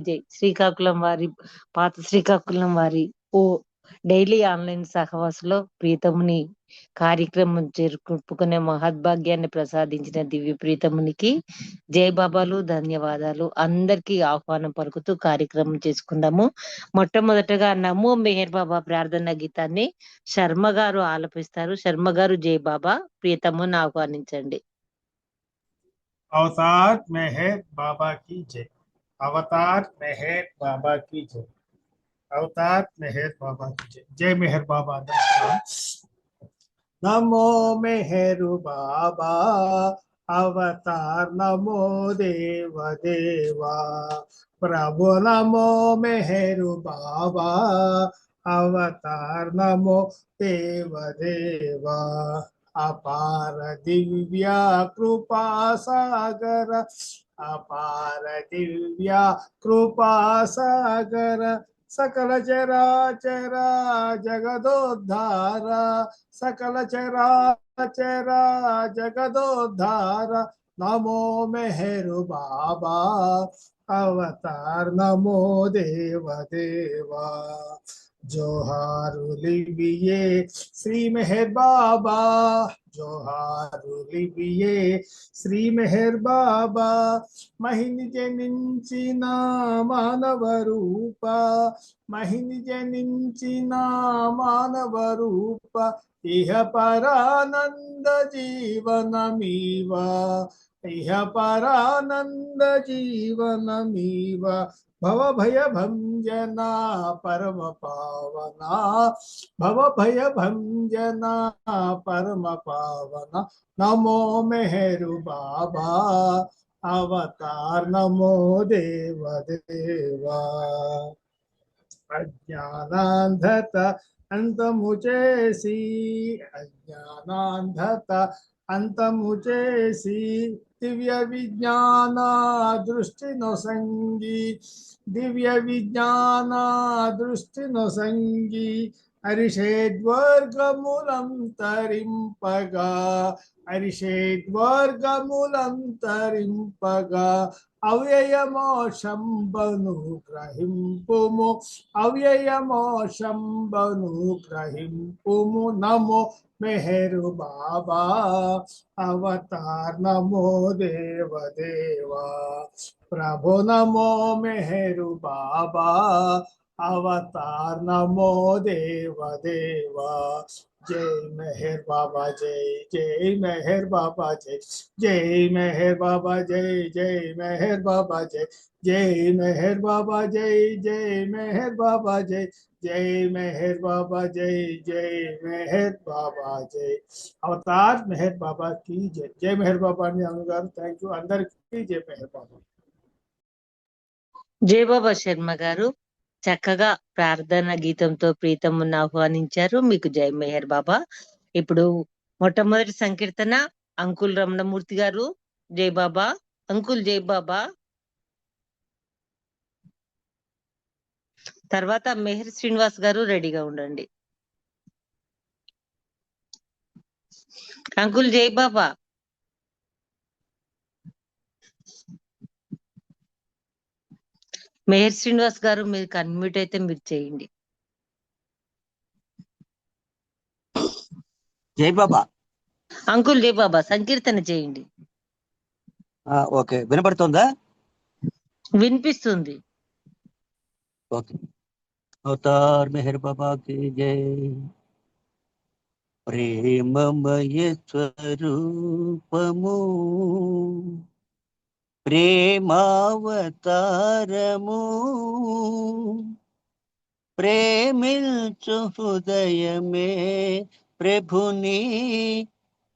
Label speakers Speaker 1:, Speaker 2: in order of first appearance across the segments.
Speaker 1: జై శ్రీకాకుళం వారి పాత శ్రీకాకుళం వారి ఓ డైలీ ఆన్లైన్ సహవాసులో ప్రీతముని కార్యక్రమం జరుపుకునే మహద్భాగ్యాన్ని ప్రసాదించిన దివ్య ప్రీతమునికి జై బాబాలు ధన్యవాదాలు. అందరికీ ఆహ్వానం పలుకుతూ కార్యక్రమం చేసుకుందాము. మొట్టమొదటగా నమో మెహర్ బాబా ప్రార్థన గీతాన్ని శర్మ గారు ఆలపిస్తారు. శర్మ గారు జై బాబా ప్రీతముని ఆహ్వానించండి.
Speaker 2: अवतार मेहर बाबा की जय। अवतार मेहर बाबा की जय। अवतार मेहर बाबा की जय। जय मेहर बाबा। नमो मेहर बाबा अवतार नमो देव देवा प्रभु नमो मेहर बाबा अवतार नमो देव देवा अपार दिव्या कृपा सागर अपार दिव्या कृपा सागर सकल चराचरा जगदोद्धार सकल चराचरा जगदोद्धार नमो मेहरु बाबा अवतार नमो देव देवा जोहारु लिबिये श्री मेहर बाबा जोहारु लिबिये श्री मेहर बाबा महिनि जनिंचिन मानव रूप महिनि जनिंचिन मानव रूप इह परानंद जीवनमीव इह परानंद जीवनमीव भव भय भंजना परम पावना भव भय भंजना परम पावना नमो मेहरु बाबा अवतार नमो देव देवा अज्ञानांधत अंतमुचेसी अज्ञानांधत अंतमुचेसी दिव्य विज्ञान दृष्टि नो संगी दिव्य विज्ञान दृष्टि नो संगी अरिषेद्वर्गमूलं तरिंपगा अरिषेद्वर्गमूलं तरिंपगा अव्ययमोशंबनुग्रहिंपुमु अव्ययमोशंबनुग्रहिंपुमु नमो मेहरु बाबा अवतार नमो देव देवा प्रभु नमो मेहरु बाबा अवतार नमो देव देवा जय मेहर बाबा जय जय मेहर बाबा जय मेहर बाबा जय मेहर बाबा जय मेहर बाबा जय मेहर बाबा जय मेहर बाबा जय मेहर बाबा जय अवतार मेहर बाबा की जय मेहर बाबा ने अनुगार थैंक यू अंदर की जय मेहर बाबा
Speaker 1: జై బాబా శర్మ గారు చక్కగా ప్రార్థన గీతంతో ప్రీతమును ఆహ్వానించారు. మీకు జై మెహర్ బాబా. ఇప్పుడు మొట్టమొదటి సంకీర్తన అంకుల్ రమణమూర్తి గారు జై బాబా. అంకుల్ జై బాబా. తర్వాత మెహర్ శ్రీనివాస్ గారు రెడీగా ఉండండి. అంకుల్ జై బాబా. మెహర్ శ్రీనివాస్ గారు మీకు అన్మ్యూట్ అయితే మీరు చేయండి.
Speaker 3: జై బాబా.
Speaker 1: అంకుల్ జై బాబా సంకీర్తన చేయండి.
Speaker 3: ఓకే, వినపడుతుందా?
Speaker 1: వినిపిస్తుంది.
Speaker 3: ఓకే. అవతార్ మెహర్ బాబా కి జై. ప్రేమమయ స్వరూపము ప్రేమావతారము ప్రేమిల్చు హృదయమే ప్రభుని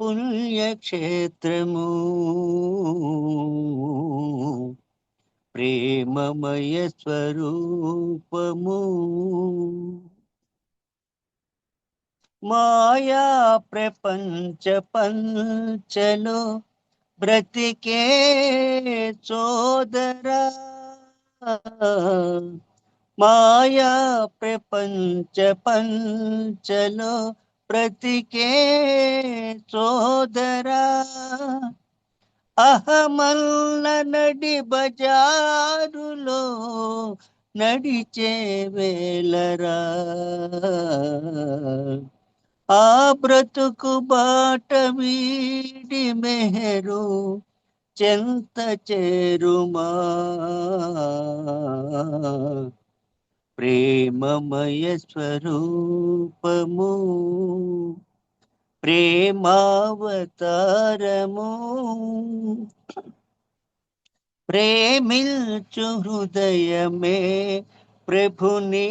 Speaker 3: పుణ్యక్షేత్రము ప్రేమమయ స్వరూపము మాయా ప్రపంచ పంచలో బ్రతికే సోదరా మాయా ప్రపంచ పంచలో బ్రతికే సోదరా అహమల్ల నడి బజారులో నడిచే వేలరా ఆ బ్రతుకు బాట వీడి మెహరు చెంత చేరుమా ప్రేమమయ స్వరూపము ప్రేమావతారము ప్రేమిల్చు హృదయమే ప్రభుని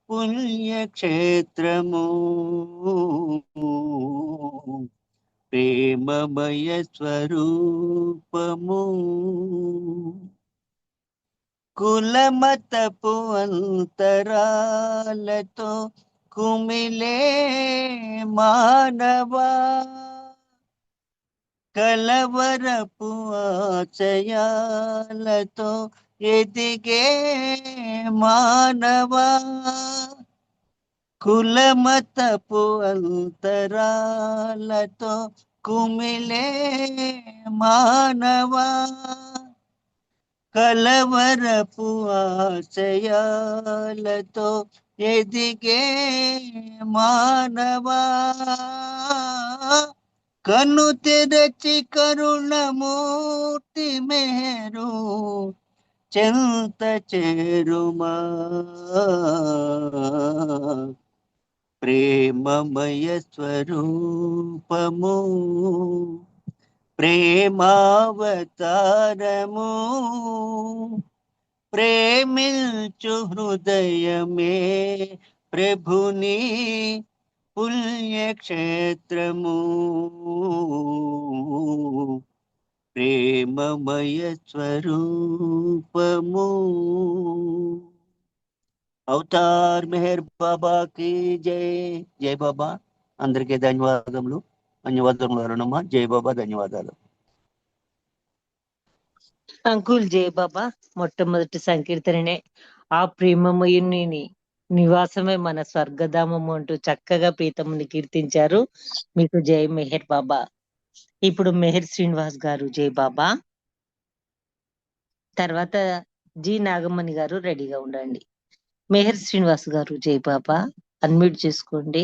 Speaker 3: పుణ్యక్షేత్రము ప్రేమమయ స్వరూపము కులమతపు అంతరాలతో కుమిలే మానవా కలవరపు ఆశయాలతో ఎదిగే మానవా కులమతపు అంతరాలతో కుమిలే మానవా కలవరపు ఆశయాలతో ఎదిగే మానవా కను తెరచి కరుణమూర్తి మేరు చెంత చేరుమా ప్రేమమయ స్వరూపము ప్రేమావతారము ప్రేమిల్చు హృదయమే ప్రభుని పుణ్యక్షేత్రము ప్రేమమయ స్వరూపము అవతార్ మెహర్ బాబాకి జై. జై బాబా. అందరికీ ధన్యవాదములు. ధన్యవాదములు అరుణమ్మ. జై బాబా. ధన్యవాదాలు.
Speaker 1: అంకుల్ జై బాబా. మొట్టమొదటి సంకీర్తననే ఆ ప్రేమమయుని నివాసమే మన స్వర్గధామము అంటూ చక్కగా ప్రీతముని కీర్తించారు. మీకు జై మెహర్ బాబా. ఇప్పుడు మెహర్ శ్రీనివాస్ గారు జై బాబా. తర్వాత జి నాగమణి గారు రెడీగా ఉండండి. మెహర్ శ్రీనివాస్ గారు జై బాబా. అన్మ్యూట్ చేసుకోండి.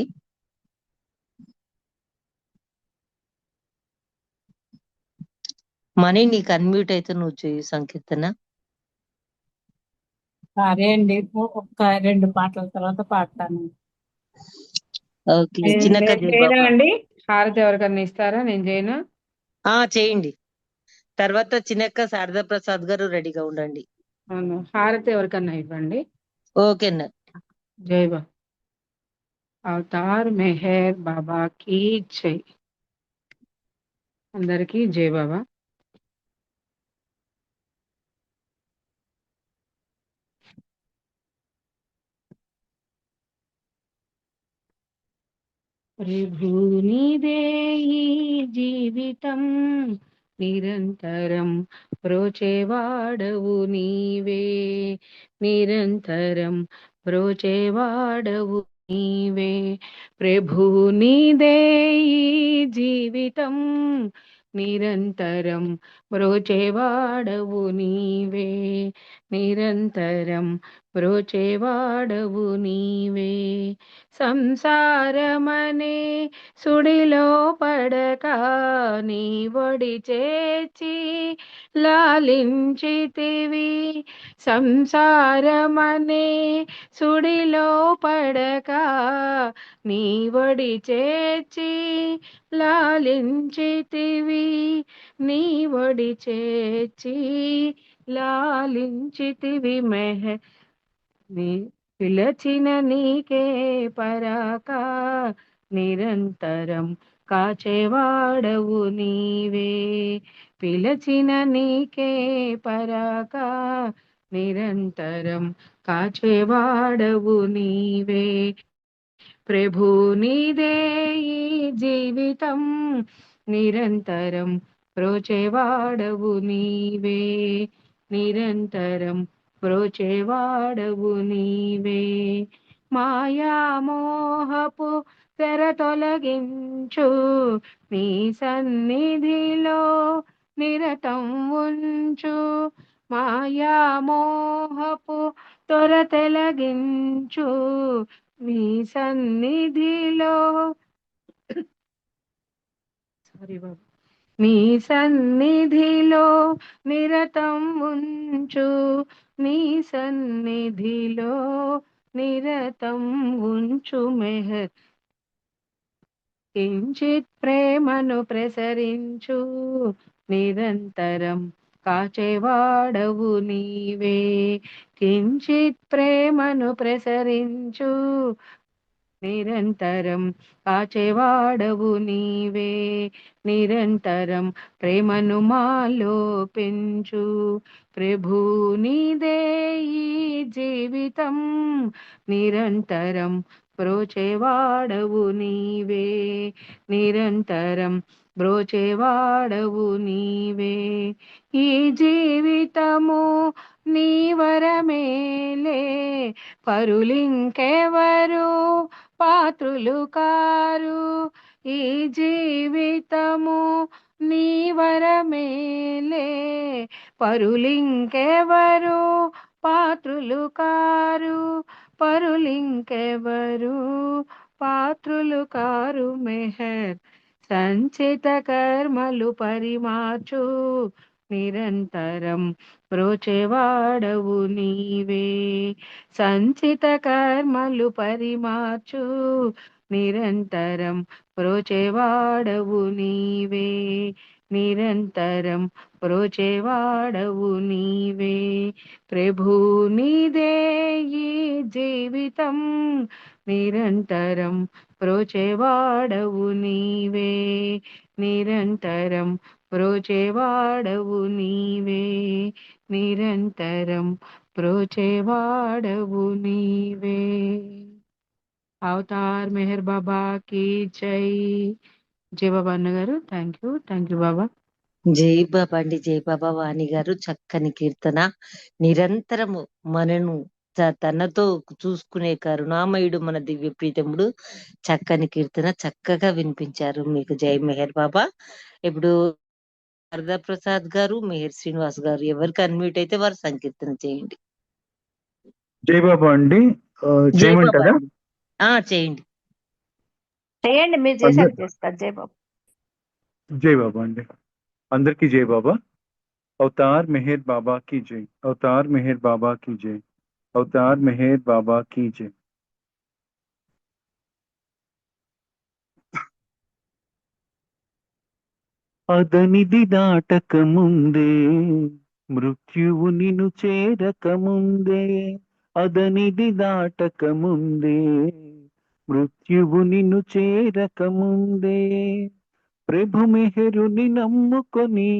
Speaker 1: మనీ నీకు అన్మ్యూట్ అయితే నువ్వు చేయు సంకీర్తన.
Speaker 4: సరే అండి, ఒక 2 పాటల తర్వాత పాడతాను.
Speaker 1: ఓకే చిన్నక్క జై
Speaker 4: చేయనా
Speaker 1: బాబా.
Speaker 4: అండి? హారతి ఎవరికన్నా ఇస్తారా? నేను చేయనా?
Speaker 1: చేయండి. తర్వాత చిన్నక్క శారదా ప్రసాద్ గారు రెడీగా ఉండండి.
Speaker 4: అవును, హారతి ఎవరికన్నా ఇవ్వండి.
Speaker 1: ఓకేనా.
Speaker 4: జై బాబా. అవతార్ మెహర్ బాబా की జై. అందరికీ జై బాబా. ప్రభునిదే ఈ జీవితం నిరంతరం ప్రోచేవాడవు నీవే, నిరంతరం ప్రోచేవాడవు నీవే. ప్రభునిదే ఈ జీవితం నిరంతరం ప్రోచేవాడవు నీవే, నిరంతరం ప్రోచేవాడవు నీవే. సంసారమనే సుడిలో పడక నీ ఒడి చేర్చి లాలించితివి. సంసారమనే సుడిలో పడక నీ ఒడి చేర్చి లాలించితివి. నీ ఒడి చేర్చి లాలించితివి మెహర్. నీ పిలచిన నీకే పరాక నిరంతరం కాచేవాడవు నీవే, పిలచిన నీకే పరాక నిరంతరం కాచేవాడవు నీవే. ప్రభు నీదే ఈ జీవితం నిరంతరం ప్రోచేవాడవు నీవే, నిరంతరం ప్రోచేవాడవు నీవే. మాయామోహపు తెర తొలగించు నీ సన్నిధిలో
Speaker 5: నిరతం ఉంచు మాయామోహపు తొర తొలగించు నీ సన్నిధిలో సారీ బాబు నీ సన్నిధిలో నిరతం ఉంచు నీ సన్నిధిలో నిరతం ఉంచు మెహర్ కించిత్ ప్రేమను ప్రసరించు నిరంతరం కాచేవాడవు నీవే కించిత్ ప్రేమను ప్రసరించు నిరంతరం కాచేవాడవు నీవే నిరంతరం ప్రేమను మాలో పెంచు ప్రభు నీదే ఈ జీవితం నిరంతరం బ్రోచేవాడవు నీవే నిరంతరం బ్రోచేవాడవు నీవే ఈ జీవితము నీ వరమేలే పరులింకెవరు పాత్రులు కారు ఈ జీవితము నీ వరమేలే పరులింకెవరు పాత్రులు కారు పరులింకెవరు పాత్రులు కారు మెహర్ సంచిత కర్మలు పరిమార్చు నిరంతరం బ్రోచేవాడవు నీవే సంచిత కర్మలు పరిమార్చు నిరంతరం బ్రోచేవాడవు నీవే నిరంతరం బ్రోచేవాడవు నీవే ప్రభు నీదే ఈ జీవితం నిరంతరం బ్రోచేవాడవు నీవే నిరంతరం బ్రోచేవాడవు నీవే నిరంతరం బ్రోచేవాడవు నీవే అవతార్ మెహర్ బాబా की జై జై బాబా అన్నగారు థ్యాంక్ యూ బాబా
Speaker 1: జై బాబా అండి, జై బాబా వాణి గారు. చక్కని కీర్తన. నిరంతరము మనను తనతో చూసుకునే కరుణామయుడు మన దివ్య ప్రీతముడు. చక్కని కీర్తన చక్కగా వినిపించారు. మీకు జై మెహర్ బాబా. ఇప్పుడు వరదా ప్రసాద్ గారు, మెహర్ శ్రీనివాస్ గారు ఎవరికి అన్మ్యూట్ అయితే వారు సంకీర్తన చేయండి.
Speaker 6: జై బాబా అండి.
Speaker 1: జై బాబా
Speaker 6: చేయమంటారా?
Speaker 1: అండి. చేయండి.
Speaker 4: చేయండి, మీరు చేశాక చేస్తారు. జై బాబు.
Speaker 6: జై బాబా అండి. అందరికీ జై బాబా. అవతార్ మెహర్ బాబా की जय. అవతార్ మెహర్ బాబా की जय. అవతార్ మెహర్ బాబా की जय. అదనిది దాటక ముందే మృత్యువు నిన్ను చేరక ముందే అదనిది దాటక ముందే మృత్యువు నిన్ను చేరక ముందే ప్రభు మెహరుని నమ్ముకొని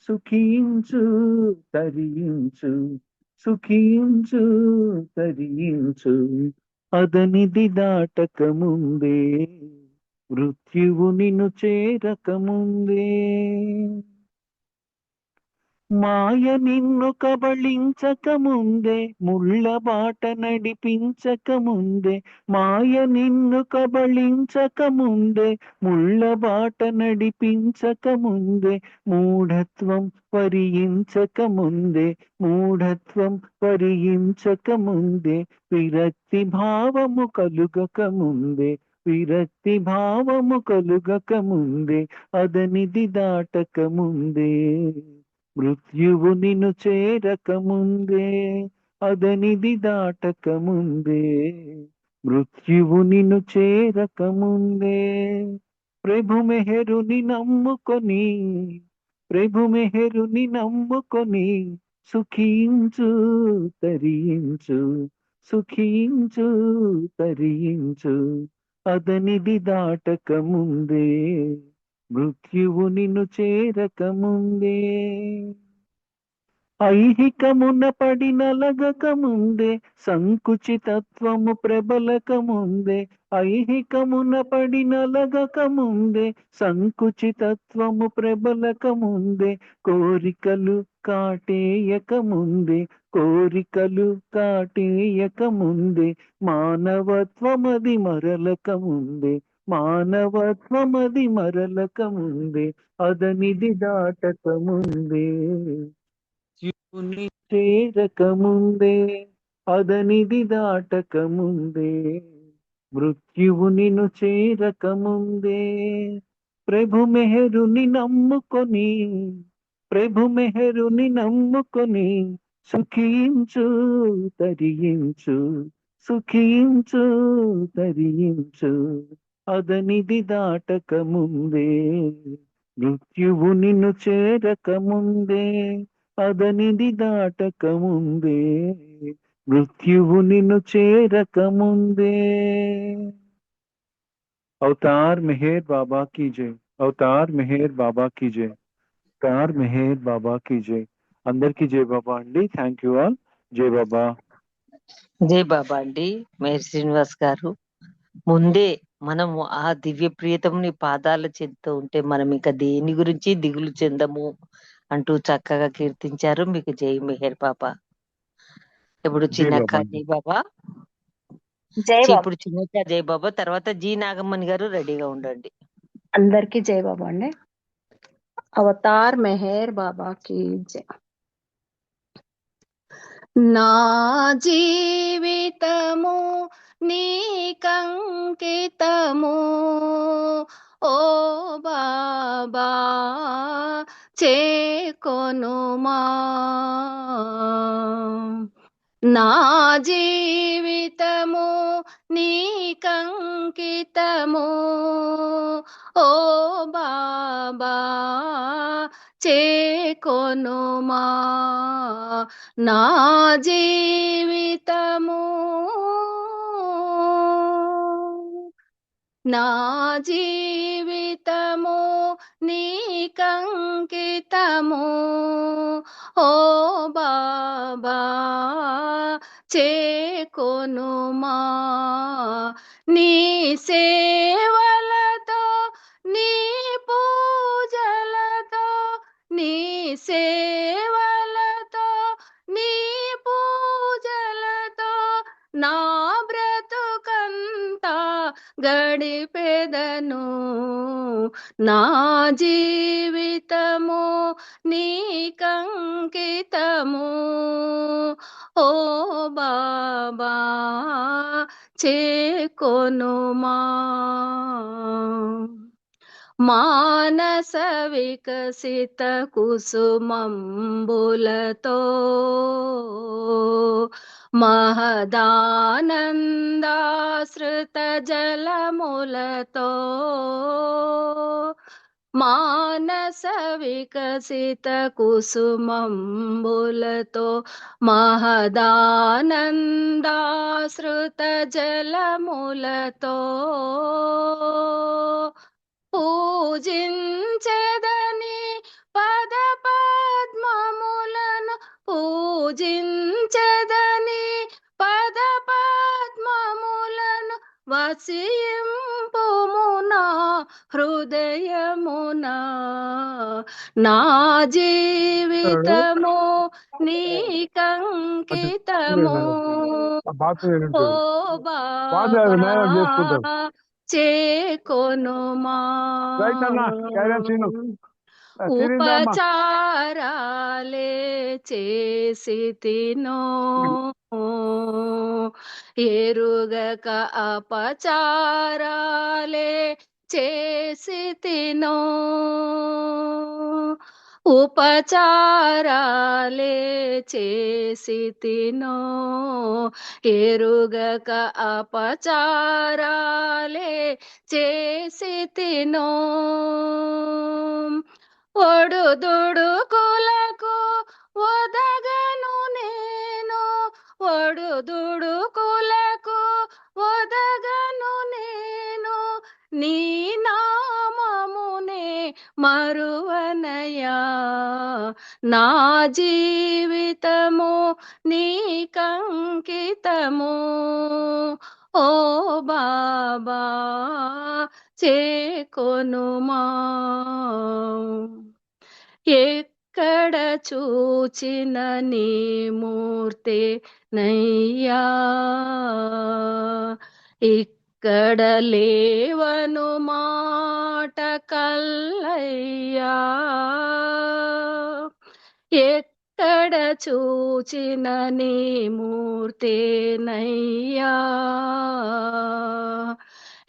Speaker 6: సుఖించు తరించు సుఖించు తరించు అదనిది దాటక ముందే మృత్యువు నిన్ను చేరక ముందే మాయ నిన్ను కబళించక ముందే ముళ్ళ బాట నడిపించక ముందే మాయ నిన్ను కబళించక ముందే ముళ్ళ బాట నడిపించక ముందే మూఢత్వం పరియించక ముందే విరక్తి భావము కలుగక ముందే అదనిది దాటక ముందే మృత్యువు నిన్ను చేరక ముందే అదనిది దాటక ముందే మృత్యువు నిన్ను చేరక ముందే ప్రభు మెహరుని నమ్ముకొని సుఖించు తరించు అదనిది దాటక ముందే మృత్యువు నిన్ను చేరక ముందే ఐహికమున పడి నలగక ముందే సంకుచితత్వము ప్రబలక ముందే కోరికలు కాటేయక ముందే మానవత్వమది మరలక ముందే మానవత్వమది మరలక ముందే అదనిది దాటక ముందే శివుని చేరక ముందే అదనిది దాటక ముందే మృత్యువు నిన్ను చేరక ముందే ప్రభు మెహరుని నమ్ముకొని ప్రభు మెహరుని నమ్ముకొని సుఖించు తరించు సుఖించు తరించు అదనిది దాటక ముందే మృత్యువు నిన్ను చేరక ముందే అదనిది దాటక ముందే మృత్యువు నిన్ను చేరక ముందే अवतार मेहर बाबा की जय अवतार मेहर बाबा की जय अवतार मेहर बाबा की जय అందరికీ జై బాబా అండి థ్యాంక్ యూ ఆల్ జై బాబా
Speaker 1: జై బాబా అండి మేర్ శ్రీనివాస్ గారు. ముందే మనము ఆ దివ్య ప్రియతముని పాదాల చెందుతూ ఉంటే మనం ఇంకా దేని గురించి దిగులు చెందము అంటూ చక్కగా కీర్తించారు. మీకు జై మెహర్ బాబా. ఇప్పుడు
Speaker 6: జై
Speaker 1: చిన్నక్క
Speaker 6: బాబా అండి
Speaker 1: జై బాబా,
Speaker 7: జై బాబా.
Speaker 1: ఇప్పుడు చిన్నక్క జై బాబా, తర్వాత జీ నాగమ్మని గారు రెడీగా ఉండండి.
Speaker 7: అందరికీ జై బాబా అండి. అవతార్ మెహర్ బాబా की జై. నా జీవితము నీకంకితము ఓ బాబా చేకొనుమా. నా జీవితము నీకంకితము ఓ బాబా చేకొనుమా. నా జీవితము నా జీవితము నీకంకితము ఓ బాబా చేకొనుమా. నీ సేవలతో నీ పూజలతో నీ సేవలతో నీ పూజలతో నా బ్రతుకంతా గడిపెదను. నా జీవితము నీకంకితము ఓ బాబా చేకొనుమా. మానస వికసిత కుసుమంబులతో మహదానందాశ్రుత జలములతో మానస వికసిత కుసుమంబులతో మహదానందాశ్రుత జలములతో పూజించెదని పద పద్మములను పూజించెదని పద పద్మములను వసింపుమునా హృదయమునా. నా జీవితము నీకంకితము ఓ బాబా చేకొనుమా. ఉపచారాలే చేసి తినో ఎరుగక అపచారాలే చేసి తినో ఉపచారాలే చేసి తినో ఎరుగక అపచారాలే చేసి తినో. ఒడుదుడుకులకు ఒదగను నేను ఒడుదుడుకులకు ఒదగను నేను నీ నామమునే మరువనయా. నా జీవితము నీకంకితము ఓ బాబా చేకొనుమా. ఎక్కడ చూచిన నీ మూర్తి నయ్యా ఎక్కడ లేవను మాట కల్లయ్యా, ఎక్కడ చూచిన నీ మూర్తేనయ్యా,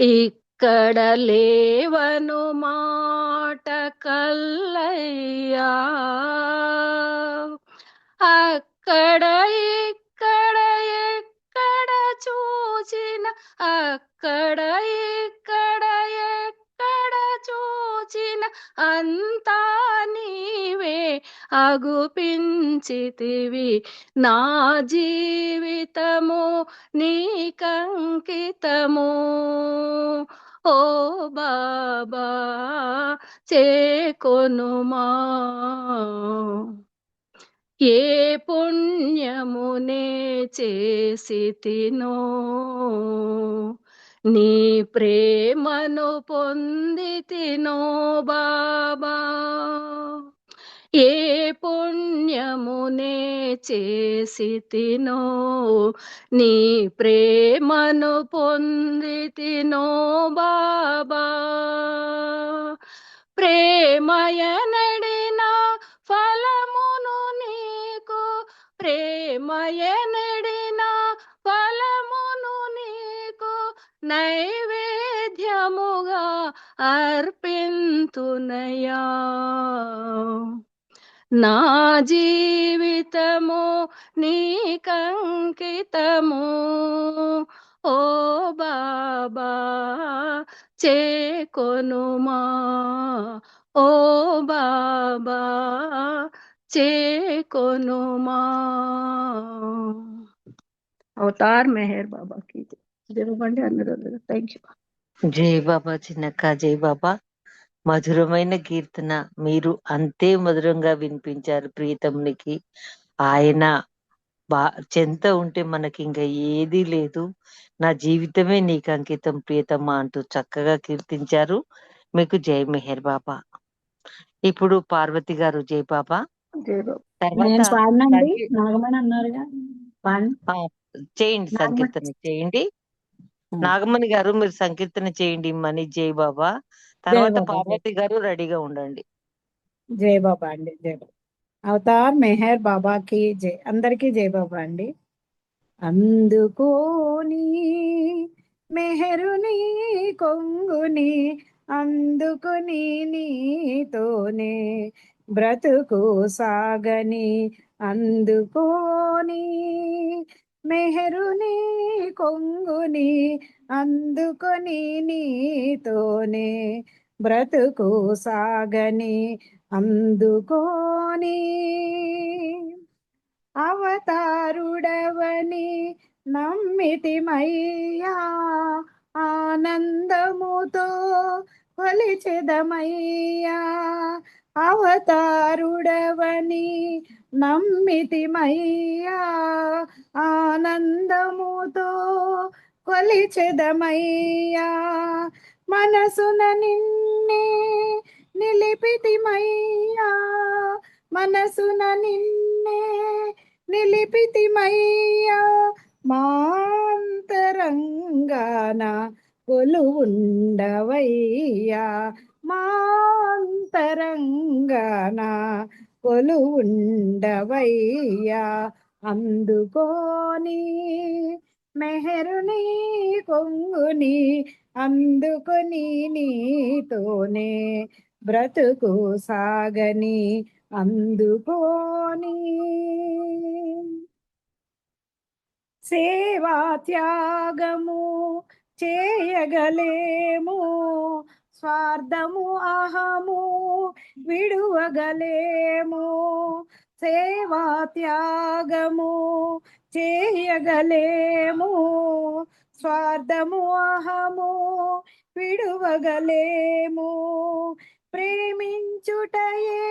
Speaker 7: ఇక్కడ లేవను మాట కల్లయ్యా, అక్కడ ఇక్కడ ఎక్కడ చూచిన, అక్కడ ఇక్కడ ఎక్కడ చూచిన అంతా నీవే అగుపించితివి, నా జీవితము నీకంకితము. ఓ బాబా చేకొనుమా, ఏ పుణ్యమునే చేసితినో, నీ ప్రేమను పొందితినో బాబా, ఏ పుణ్యమునే చేసితినో, నీ ప్రేమను పొందితినో బాబా, ప్రేమయనడిన ఫలమును నీకు, ప్రేమయనడిన ఫలమును నీకు నైవేద్యముగా అర్పింతునయా, నా జీవితము నీకంకితము. ఓ బాబా చేకొనుమా, ఓ బాబా చేకొనుమా. అవతార్ మెహర్ బాబా की జరగండి అందరూ. Thank you.
Speaker 1: జై బాబా చిన్నక్క, జై బాబా. మధురమైన కీర్తన మీరు అంతే మధురంగా వినిపించారు ప్రియతమునికి. ఆయన చెంత ఉంటే మనకి ఇంకా ఏదీ లేదు, నా జీవితమే నీకు అంకితం ప్రియతమ్మ అంటూ చక్కగా కీర్తించారు. మీకు జై మెహర్ బాబా. ఇప్పుడు పార్వతి గారు జై బాబా.
Speaker 7: జై బాబా.
Speaker 1: తర్వాత
Speaker 4: నేను పాడినండి, నాగమణి అన్నారుగా పాడి.
Speaker 1: చేయండి, సంకీర్తన చేయండి. నాగమణి గారు మీరు సంకీర్తన చేయండి మని జై బాబా. తర్వాత పార్వతి గారు రెడీగా ఉండండి.
Speaker 4: జై బాబా అండి, జై బాబా. అవతార్ మెహర్ బాబాకి జై. అందరికీ జై బాబా అండి. అందుకోని మెహరుని కొంగుని అందుకుని నీతోనే బ్రతుకు సాగని, అందుకోని మెహరుని కొంగుని అందుకొని నీతోనే బ్రతుకు సాగని, అందుకోని అవతారుడవని నమ్మితిమయ్యా, ఆనందముతో కొలిచెదమయ్యా, అవతారుడవని నమ్మితిమయ్యా, ఆనందముతో కొలిచెదమయ్యా, మనసున నిన్నే నిలిపితిమయ్యా, మనసున నిన్నే నిలిపితిమయ్యా, మాంతరంగాన కొలువుండవయ్యా, మాంతరంగాన కొలువుండవయ్యా, అందుకోని మెహరుని కొంగుని అందుకొని నీతోనే బ్రతుకు సాగని, అందుకోని సేవా త్యాగము చేయగలేము, స్వార్థము అహము విడువగలేము, సేవా త్యాగము చేయగలేము, స్వార్థము అహము విడువగలేము, ప్రేమించుటయే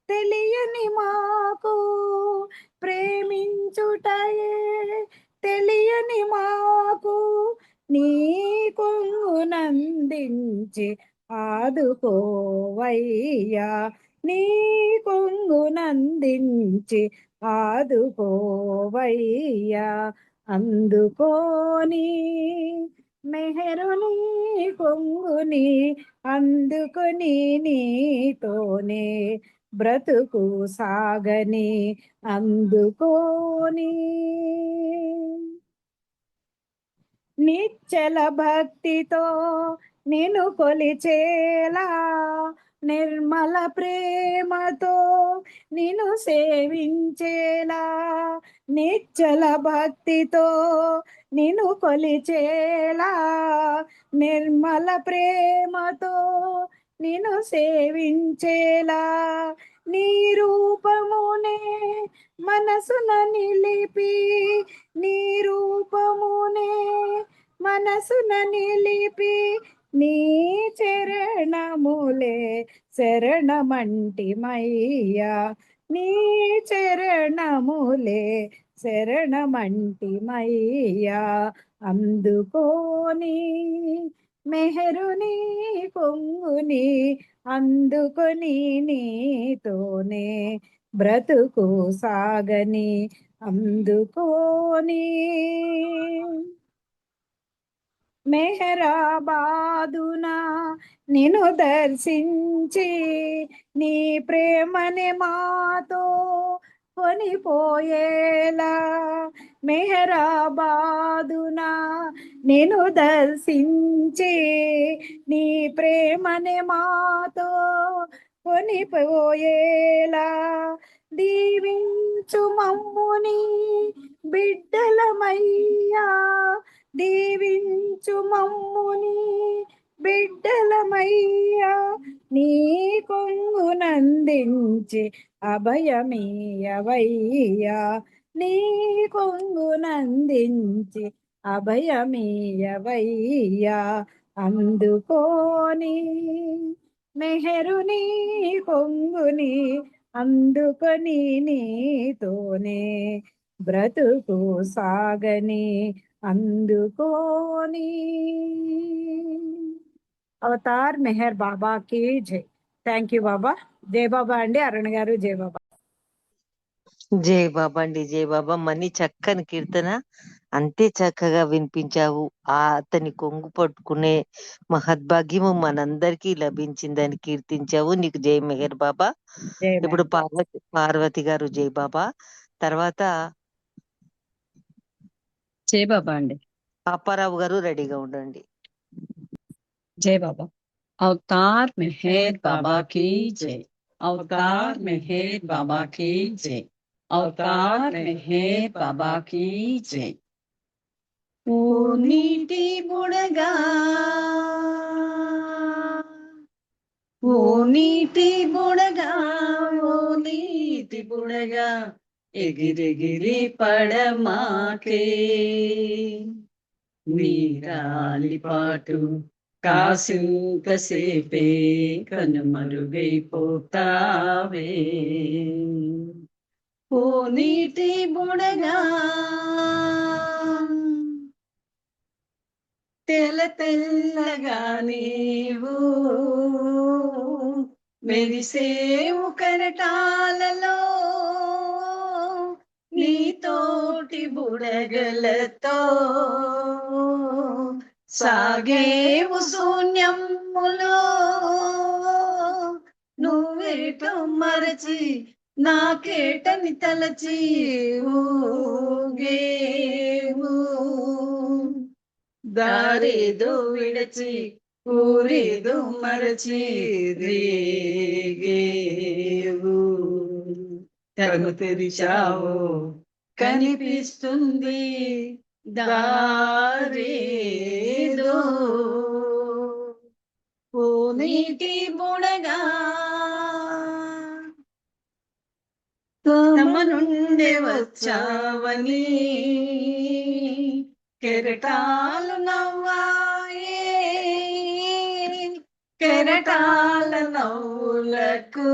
Speaker 4: తెలియని మాకు, ప్రేమించుటయే తెలియని మాకు, నీ కొంగునందించి ఆదుకోవయ్యా, నీ కొంగునందించి ఆదుకోవయ్యా, అందుకోని మెహరుని కొంగుని అందుకొని నీతోనే బ్రతుకు సాగని అందుకోని నిశ్చల భక్తితో నిన్ను కొలిచేలా నిర్మల ప్రేమతో నిన్ను సేవించేలా నిశ్చల భక్తితో నిన్ను కొలిచేలా నిర్మల ప్రేమతో నిన్ను సేవించేలా నీ రూపమునే మనసున నిలిపి నీ రూపమునే మనసున నిలిపి నీ చరణములే శరణమంటిమయ్యా నీ చరణములే శరణమంటిమయ్యా అందుకోని మెహరుని కొంగుని అందుకొని నీతోనే బ్రతుకు సాగని అందుకోని మెహరాబాదున నిన్ను దర్శించి నీ ప్రేమని మాతో కొనిపోయేలా మెహరాబాదున నిన్ను దర్శించి నీ ప్రేమని మాతో కొనిపోయేలా దీవించు మమ్ముని బిడ్డలమయ్యా దీవించు మమ్ముని బిడ్డలమయ్యా నీ కొంగునందించి అభయమీయవయ్యా నీ కొంగునందించి అభయమీయవయ్యా అందుకోని మెహరుని కొంగుని అందుకొని నీతోనే బ్రతుకు సాగని అందుకోని అవతార్ మెహర్ బాబాకి జై. థ్యాంక్ యూ బాబా. జై బాబా అండి. అరుణ్ గారు జై బాబా.
Speaker 1: జై బాబా అండి, జై బాబా. మనీ చక్కని కీర్తన, అంతే చక్కగా వినిపించావు. అతని కొంగు పట్టుకునే మహద్భాగ్యము మనందరికీ లభించిందని కీర్తించావు. నీకు జై మెహర్ బాబా.
Speaker 4: జై
Speaker 1: ఇప్పుడు
Speaker 4: బాబా.
Speaker 1: పార్వతి గారు జై బాబా. తర్వాత
Speaker 8: జై బాబా అండి.
Speaker 1: అప్పారావు గారు రెడీగా ఉండండి.
Speaker 8: జై బాబా. అవతార్ మెహర్ బాబా की जय. अवतार मेहर बाबा की जय. अवतार मेहर बाबा की जय. ओ नीटी बुड़गा, ओ नीटी बुड़गा, ओ नीटी बुड़गा ఎగిరెగిరి పడమాకే నీరాలి పాటు కాసింతసేపే కనుమరుగైపోతావే ఓ నీటి బుడగా తెల్ల తెల్లగా నీవు మెరిసేవు కరటాలలో నీతోటి బుడగలతో సాగేవు శూన్యములో నువ్వేటో మరచి నాకేటని తలచి ఊగేవు దారేదో విడచి ఊరేదో మరచి రేగేవు కను తెరిచావు కనిపిస్తుంది దారేదో ఓ నీటి బుడగా తమ నుండి వచ్చావని కెరటాలు నవ్వాయే కెరటాల నవ్వులకు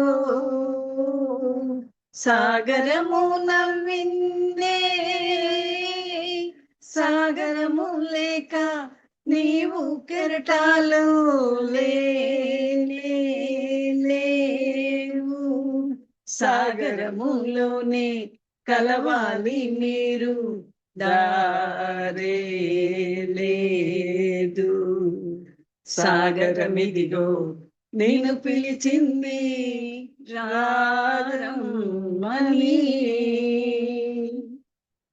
Speaker 8: సాగరము నవ్విందే సాగరము లేక నీవు కెరటాలు లేవు సాగరములోనే కలవాలి మీరు దారే లేదు. సాగరమిదిగో నేను పిలిచింది రారమ్మని.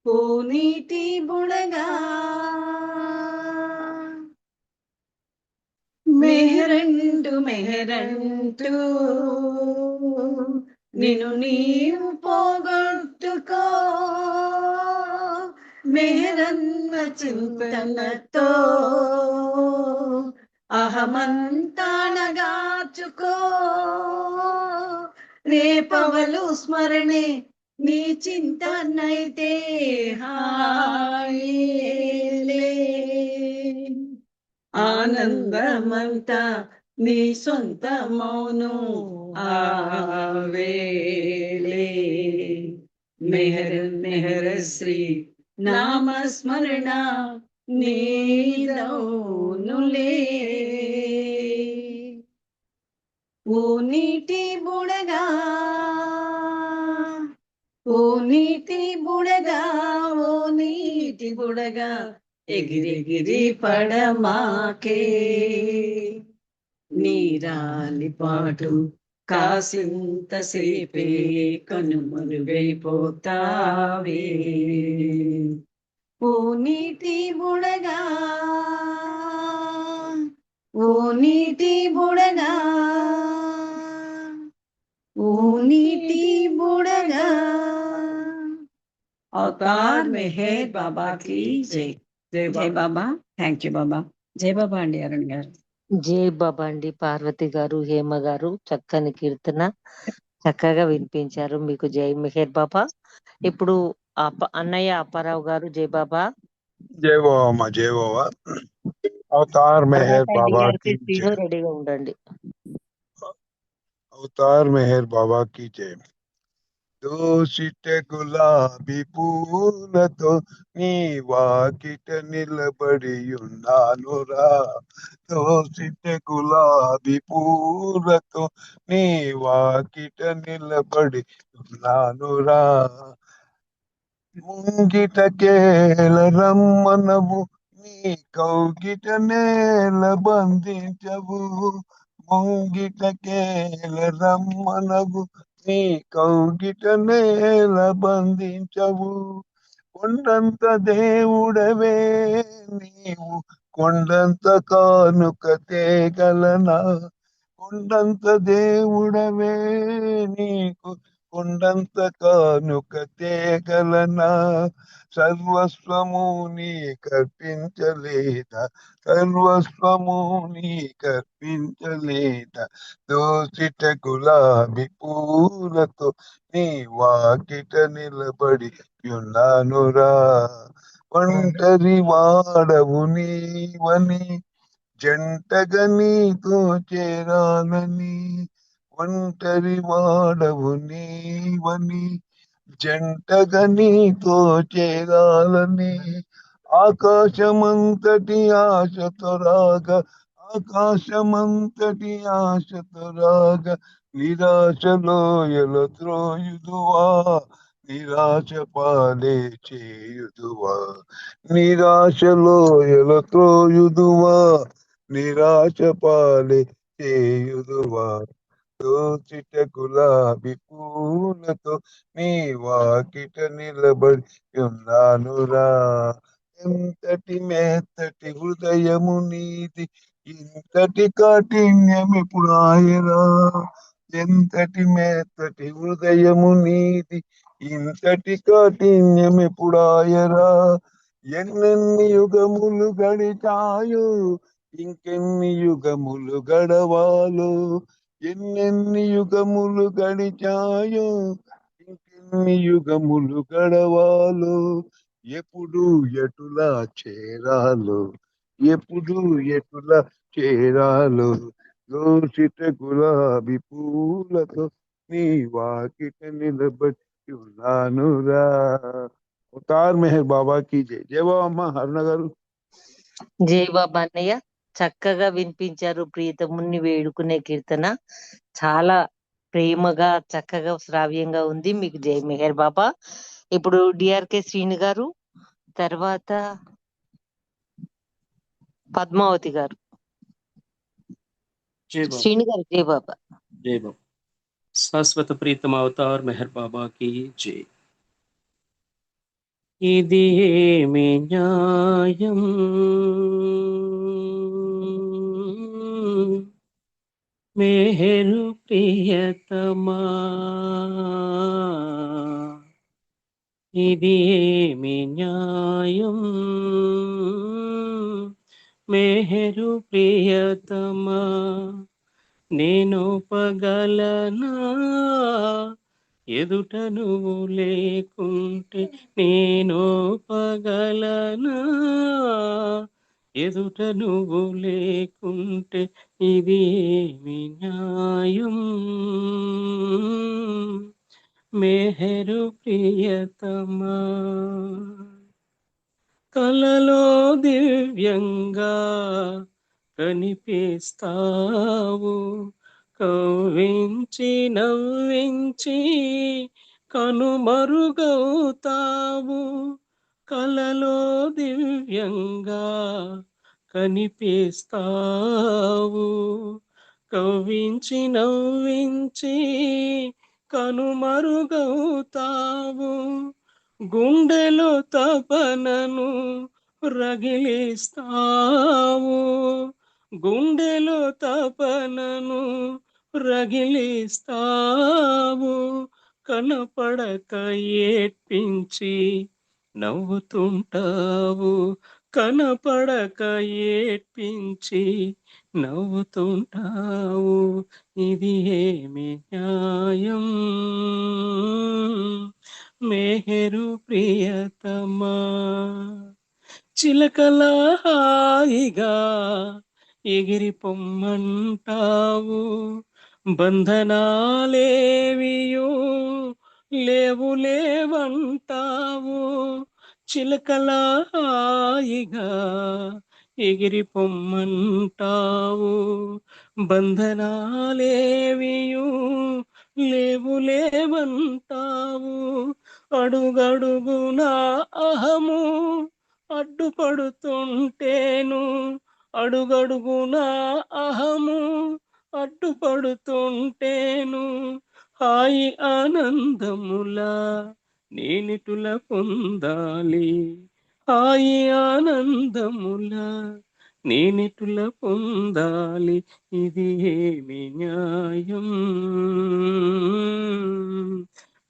Speaker 8: కోనీటి బుడగా మెహరంటూ మెహరంటూ నిన్ను నీవు పోగొట్టుకో. మెహరన్న చింతనతో అహమంతానగాచుకో. రేపవలు స్మరణే నీ చింతనైతే హాయిలే. ఆనందమంతా నీ సొంత మౌను ఆవేలే. మెహర్ మెహర శ్రీ నామస్మరణ నీదౌనులే. ఓ నీటి బుడగా ఓ నీటి బుడగా ఓ నీటి బుడగా ఎగిరెగిరి పడమాకే. నీరాలి పాటు కాసింతసేపే కనుమరుగైపోతావే. ఓ నీటి బుడగా ఓ నీటి బుడగా ఓ నీటి బుడగా. అవతార్ మెహర్ బాబా की జై. జై బాబా. థ్యాంక్ యూ బాబా. జై బాబా అండి అరుణ్ గారు.
Speaker 1: జై బాబా అండి. పార్వతి గారు, హేమ గారు చక్కని కీర్తన చక్కగా వినిపించారు. మీకు జై మెహర్ బాబా. ఇప్పుడు అన్నయ్య అప్పారావు గారు జై బాబా.
Speaker 9: జై బాబా అమ్మ, జై బాబా. అవతార్ మెహర్
Speaker 1: తర్వాత
Speaker 9: బాబా
Speaker 1: DRK
Speaker 9: की
Speaker 1: శ్రీను
Speaker 9: जय.
Speaker 1: రెడీగా ఉండండి.
Speaker 9: అవతార్ మెహర్ బాబా की जय. దోసిట గులాబీ పూలతో నీ వాకిట నిలబడి ఉన్నానురా. దోసిట గులాబీ పూలతో నీ వాకిట నిలబడి ఉన్నానురా. ముంగిట కేల రమ్మనవు నీ కౌగిట నేల బంధించవు. ముంగిట కేల రమ్మనవు నీ కౌగిట నేల బంధించవు. కొండంత దేవుడవే నీవు కొండంత కానుక తేగలనా. కొండంత దేవుడవే నీకు కొండంత కానుక తేగలనా. సర్వస్వము నీ కర్పించలేదా. సర్వస్వము నీ కర్పించలేదా. దోసిట గులాబీ పూలతో నీ వాకిట నిలబడి ఉన్నానురా. ఒంటరి వాడవు నీవని జంటగా నీతో చేరాలని. ఒంటరి వాడవు నీవని జంటగా నీతో చేరాలని. ఆకాశమంతటి ఆశతో రాగా ఆకాశమంతటి ఆశతో రాగా నిరాశలో ఎల త్రోయుదువా. నిరాశ పాలే చేయుదువా. నిరాశలో ఎల త్రోయుదువా. నిరాశ పాలే చేయుదువా. దోసిట గులాబీ పూలతో నీ వాకిట నిలబడి ఉన్నానురా. ఎంతటి మెత్తటి హృదయము నీది ఇంతటి కాఠిన్యమెప్పుడాయరా. ఎంతటి మెత్తటి హృదయము నీది ఇంతటి కాఠిన్యమెప్పుడాయరా. ఎన్నెన్ని యుగములు గడిచాయో ఇంకెన్ని యుగములు గడవాలో. ఎన్నెన్ని యుగములు గడిచాయో ఇంకెన్ని యుగములు గడవాలో. ఎప్పుడు ఎటులా చేరాలో. ఎప్పుడు ఎటులా చేరాలో. దోసిట గులాబీ పూలతో నీ వాకిట నిలబడి ఉన్నానురా. అవతార్ మెహర్ బాబా की जय. జై బాబా అమ్మ అరుణ గారు.
Speaker 1: జై బాబా అన్నయ్య. చక్కగా వినిపించారు. ప్రియతముని వేడుకునే కీర్తన చాలా ప్రేమగా చక్కగా శ్రావ్యంగా ఉంది. మీకు జై మెహర్ బాబా. ఇప్పుడు DRK శ్రీను గారు తర్వాత పద్మావతి గారు.
Speaker 10: जय बाबा
Speaker 1: శ్రీని గారు జై బాబా.
Speaker 10: जय बाबा शाश्वत प्रीतम अवतार मेहर बाबा की जय ఇది ఏమి న్యాయం మెహరు ప్రియతమా ఇది ఏమి న్యాయం మెహరు ప్రియతమా నేను పగలనా ఎదుట నువ్వు లేకుంటే నేను పగలనా ఎదుట నువ్వు లేకుంటే ఇది ఏమి న్యాయం మెహరు ప్రియతమా కలలో దివ్యంగా కనిపిస్తావు కవ్వించి నవ్వించి కనుమరుగవుతావు కలలో దివ్యంగా కనిపిస్తావు కవ్వించి నవ్వించి కనుమరుగవుతావు గుండెలో తపనను రగిలిస్తావు గుండెలో తపనను రగిలిస్తావు కనపడక ఏడ్పించి నవ్వుతుంటావు కనపడక ఏడ్పించి నవ్వుతుంటావు ఇది ఏమి న్యాయం మెహరు ప్రియతమా చిలకల హాయిగా ఎగిరి పొమ్మంటావు బంధనాలేవియో లేవు లేవంటావు చిలకల హాయిగా ఎగిరి పొమ్మంటావు బంధనాలేవియో లేవు లేవంటావు అడుగడుగునా అహము అడ్డుపడుతుంటేను అడుగడుగునా అహము అడ్డుపడుతుంటేను హాయి ఆనందములా నేనిటుల పొందాలి హాయి ఆనందములా నేనిటుల పొందాలి ఇది ఏమి న్యాయం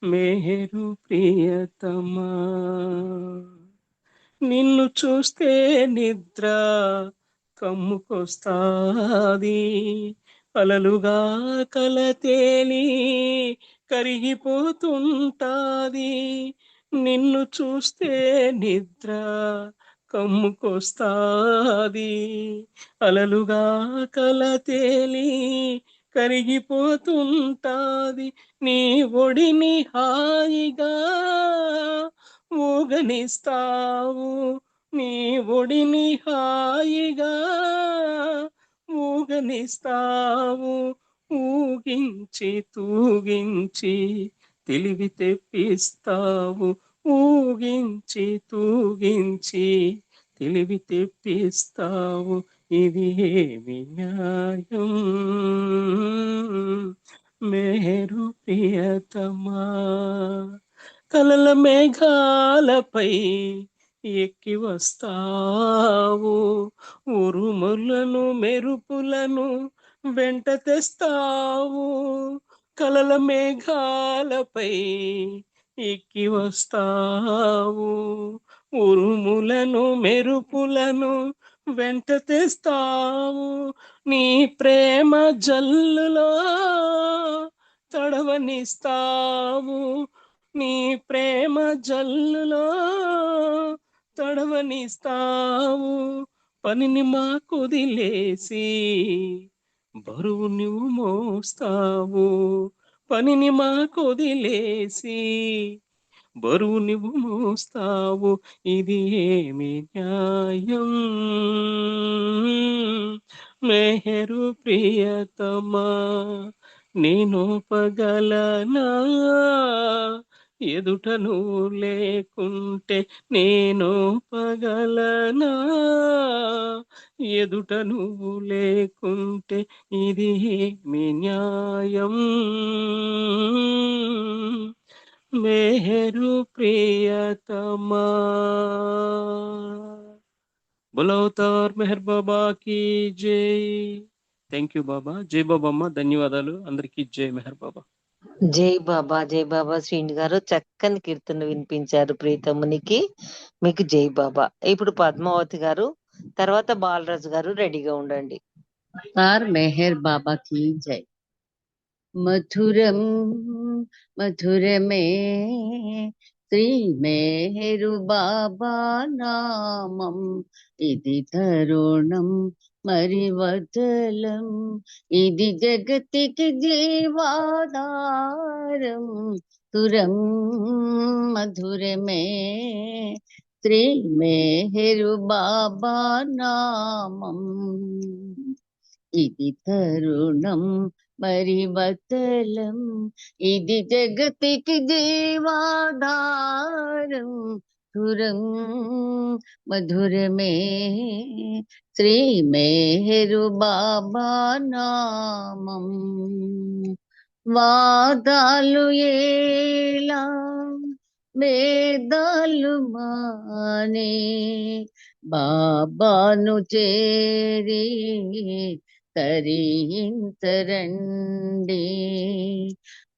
Speaker 10: మెహరు ప్రియతమా నిన్ను చూస్తే నిద్ర కమ్ముకొస్తాది అలలుగా కలతేలి కరిగిపోతుంటాది నిన్ను చూస్తే నిద్ర కమ్ముకొస్తాది అలలుగా కలతేలి కరిగిపోతుంటాది నీ ఒడిని హాయిగా ఊగనిస్తావు నీ ఒడిని హాయిగా ఊగనిస్తావు ఊగించి తూగించి తెలివి తెప్పిస్తావు ఊగించి తూగించి తెలివి తెప్పిస్తావు ఇది ఏమి న్యాయం మెహరు ప్రియతమా కలల మేఘాలపై ఎక్కి వస్తావు ఉరుములను మెరుపులను వెంట తెస్తావు కలల మేఘాలపై ఎక్కి వస్తావు ఉరుములను మెరుపులను వెంట తెస్తావు నీ ప్రేమ జల్లులో తడవనిస్తావు నీ ప్రేమ జల్లులో తడవనిస్తావు పనిని మాకొదిలేసి బరువు నువ్వు మోస్తావు పనిని మాకొదిలేసి బరువు నువ్వు మోస్తావు ఇది ఏమి న్యాయం మెహరు ప్రియతమా నేను పగలనా ఎదుట నువ్వు లేకుంటే నేను పగలనా, ఎదుట నువ్వు లేకుంటే ఇది మీ న్యాయం. मेहरू प्रियतमा, बोलो अवतार मेहर बाबा की जय. థ్యాంక్ యూ బాబా. జై బాబా అమ్మ, ధన్యవాదాలు అందరికీ. జై మెహర్ బాబా.
Speaker 1: జై బాబా, జై బాబా. శ్రీని గారు చక్కని కీర్తన వినిపించారు ప్రీతమునికి, మీకు జై బాబా. ఇప్పుడు పద్మావతి గారు, తర్వాత బాలరాజు గారు రెడీగా ఉండండి.
Speaker 8: तार मेहर बाबा की जय. मधुरम मधुर में श्री मेहरु बाबा नामम, इति तरुणम मरिवदलम, इति जगतिक जीवाधारम. तुरम मधुर में श्री मेहरु बाबा नामम, इति तरुणम मरिवतलम, इति जगतिक जीवाधारम. तुरम मधुर में श्री मेहरु बाबा नामम. వాదాలు ఏలా వేదాలు మానే బాబాను చేరి తరింతరండి.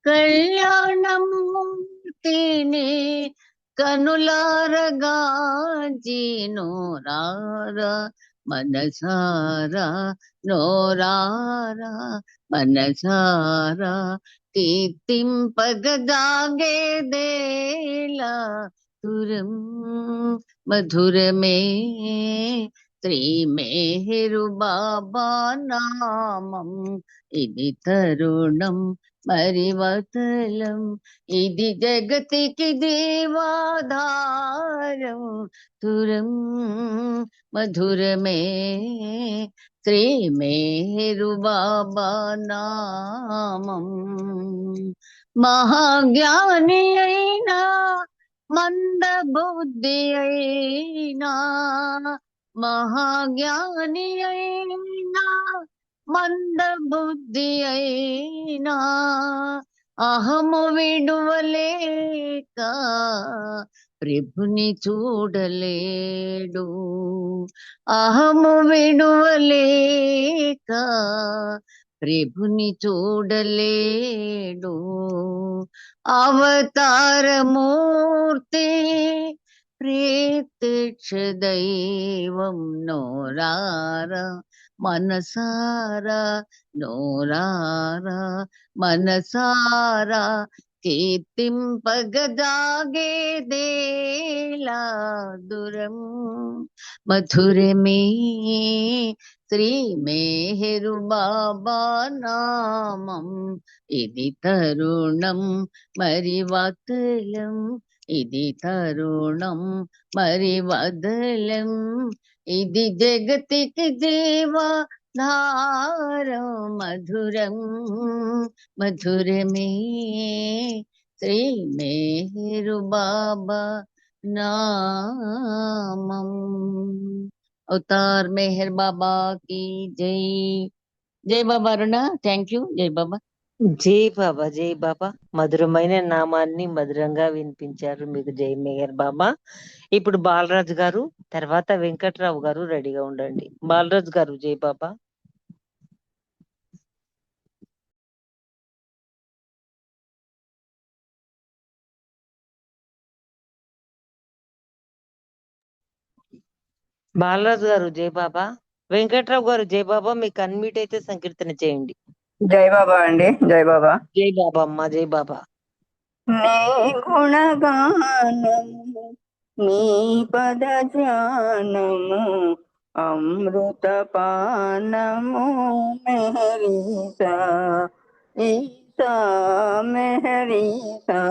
Speaker 8: కళ్యాణమూర్తిని కనులారగాంచి నోరారా మనసారా, నోరారా మనసారా కీర్తింపగదాగేదేలా. तुरम मधुर में श्री मेहरु बाबा नामम, इति तरुणम मरिवतलम, इति जगतिकी जीवाधारम. तुरम मधुर में श्री मेहरु बाबा नामम. महाज्ञानी అయినా మంద బుద్ధి అయినా, మహాజ్ఞాని అయినా మంద బుద్ధి అయినా, అహము విడువలేక ప్రభుని చూడలేడు. అహము విడువలేక ప్రభుని చూడలేడు. అవతారమూర్తి ప్రత్యక్ష దైవం నోరారా మనసారా, నోరారా మనసారా కీర్తింపగదాగేదేలా. దురం మధుర మే श्री मेहरु बाबा नामम, इति तरुणम मरिवतलम, इति तरुणम मरिवदलम, इति जगतिक जीवाधारम. मधुरम मधुर में श्री मेहरु बाबा नामम. अवतार मेहर बाबा की जय. जय बाबा अरुणा, थैंक यू. जय बाबा.
Speaker 1: జై బాబా, జై బాబా. మధురమైన నామాన్ని మధురంగా వినిపించారు, మీకు జై మేయర్ బాబా. ఇప్పుడు బాలరాజు గారు, తర్వాత వెంకట్రావు గారు రెడీగా ఉండండి. బాలరాజు గారు, జై బాబా. బాలరాజు గారు, జై బాబా. వెంకట్రావు గారు, జై బాబా. మీకు అన్మ్యూట్ అయితే సంకీర్తన చేయండి.
Speaker 11: జై బాబా అండి. జై బాబా.
Speaker 1: జై బాబా అమ్మ, జై బాబా.
Speaker 11: నీ గుణగానము నీ పద ధ్యానము అమృత పానము మెహరీసా, ఈసా మెహరీసా.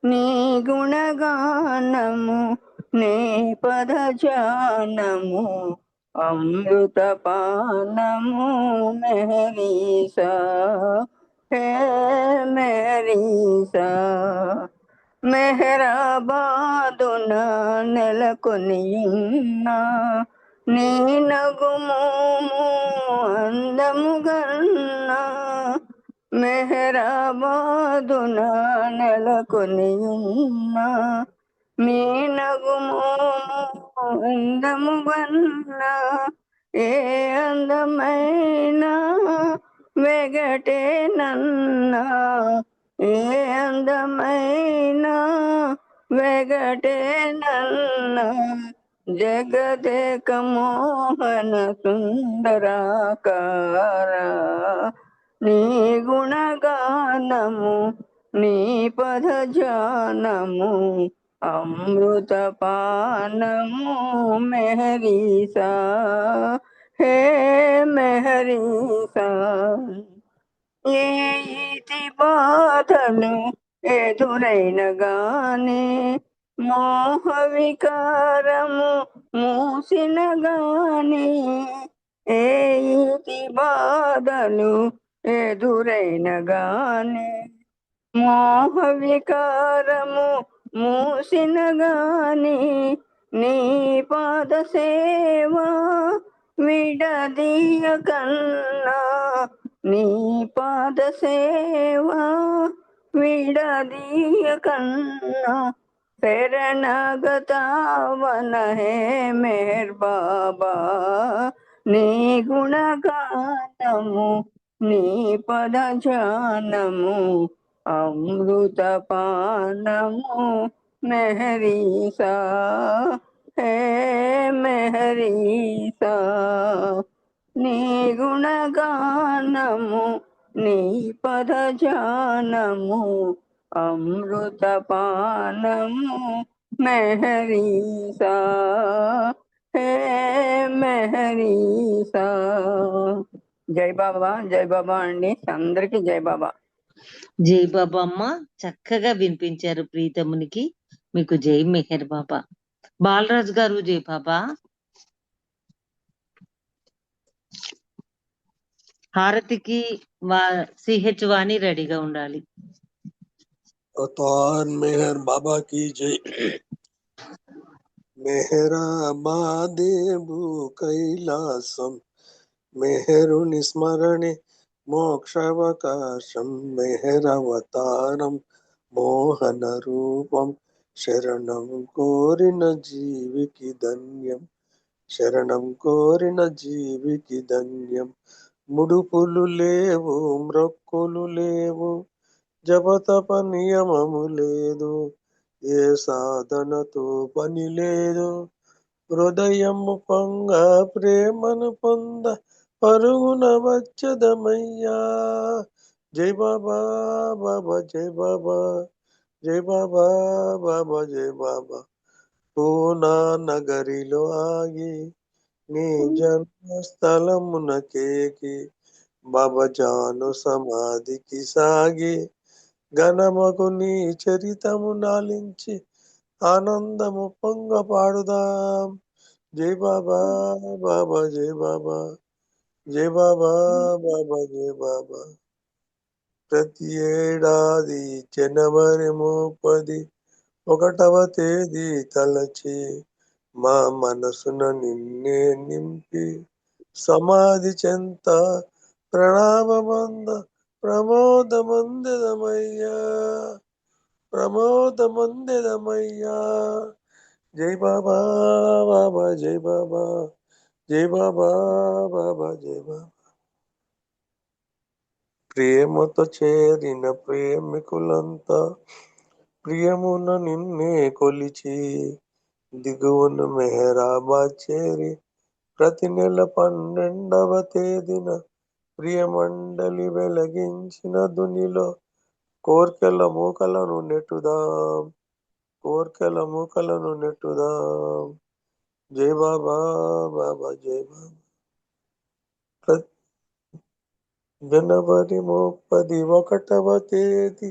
Speaker 11: నీ గుణగానము నీ పద ధ్యానము అమృత పానము మెహరీసా, హే మెహరీసా. మెహరాబాదున నెలకొనియున్న నీ నగుమోము అందముగన్న మెహరాబాదున నెలకొనియున్న నీ నగుమోము అందముగన్న ఏ అందమైన వెగటే నన్నా ఏ అందమైన వెగటే నన్న జగదేక మోహన సుందరాకార నీ గుణగానము నీ పద జానము అమృత పానము మెహరీసా హే మెహరీసా ఏ ఇతి బాధలు ఎదురైన గాని మోహ వికారము మూసిన గాని ఏ ఇతి బాధలు ఎదురైన గాని మోహ వికారము మూసిన గాని నీ పాద సేవా విడదీయ కన్నా నీ పాద సేవా విడదీయ కన్నా శరణాగతావన హే మెహర్ బాబా నీ గుణగానము నీ పద జానము అమృత పానము మెహరీసా హే మెహరీసా నీ గుణగానము నీ పద జానము అమృత పానము మెహరీసా హే మెహరీసా. జై బాబా అండి, అందరికి జై బాబా.
Speaker 1: జై బాబా అమ్మ, చక్కగా వినిపించారు ప్రీతమునికి. మీకు జై మెహర్ బాబా. బాలరాజు గారు జై బాబా. హారతికి సిహెచ్ వాణి రెడీగా ఉండాలి.
Speaker 9: अवतार मेहर बाबा की जय। मेहरा महादेव कैलासम मेहरुनि स्मरणे मोक्षावकाशं मेहरावतारं मोहन रूपं शरणं कोरिन जीविकी धन्यं శరణం కోరిన జీవికి ధన్యం. ముడుపులు లేవు మ్రొక్కులు లేవు జపతప నియమము లేదు ఏ సాధనతో పని లేదు హృదయము పొంగ ప్రేమను పొంద పరుగున వచ్చదమయ్యా. జై బాబా బాబా జై బాబా జై బాబా బాబా జై బాబా. పూనా నగరిలో ఆగి నీ జన్మస్థలమునకేకి బాబా జాను సమాధికి సాగి ఘనమగు నీ చరితము నాలించి ఆనందము పొంగ పాడుదాం. జై బాబా బాబా జై బాబా జై బాబా బాబా జై బాబా. ప్రతి ఏడాది జనవరి 31వ తేదీ తలచి మా మనసున నిన్నే నింపి సమాధి చెంత ప్రమోదమందెదమయ్యా ప్రమోదమందెదమయ్యా. జై బాబా బాబా జై బాబా జై బాబా బాబా జై బాబా. ప్రేమతో చేరిన ప్రేమికులంతా ప్రియమున నిన్నే కొలిచి దిగువన మెహరాబాద్ చేరి ప్రతి నెల 12వ తేదీన ప్రియమండలి వెలిగించిన దునిలో కోర్కెల మూకలను నెట్టుదాం కోర్కెల మూకలను నెట్టుదాం. జై బాబా బాబా జై బాబా. జనవరి 31వ తేదీ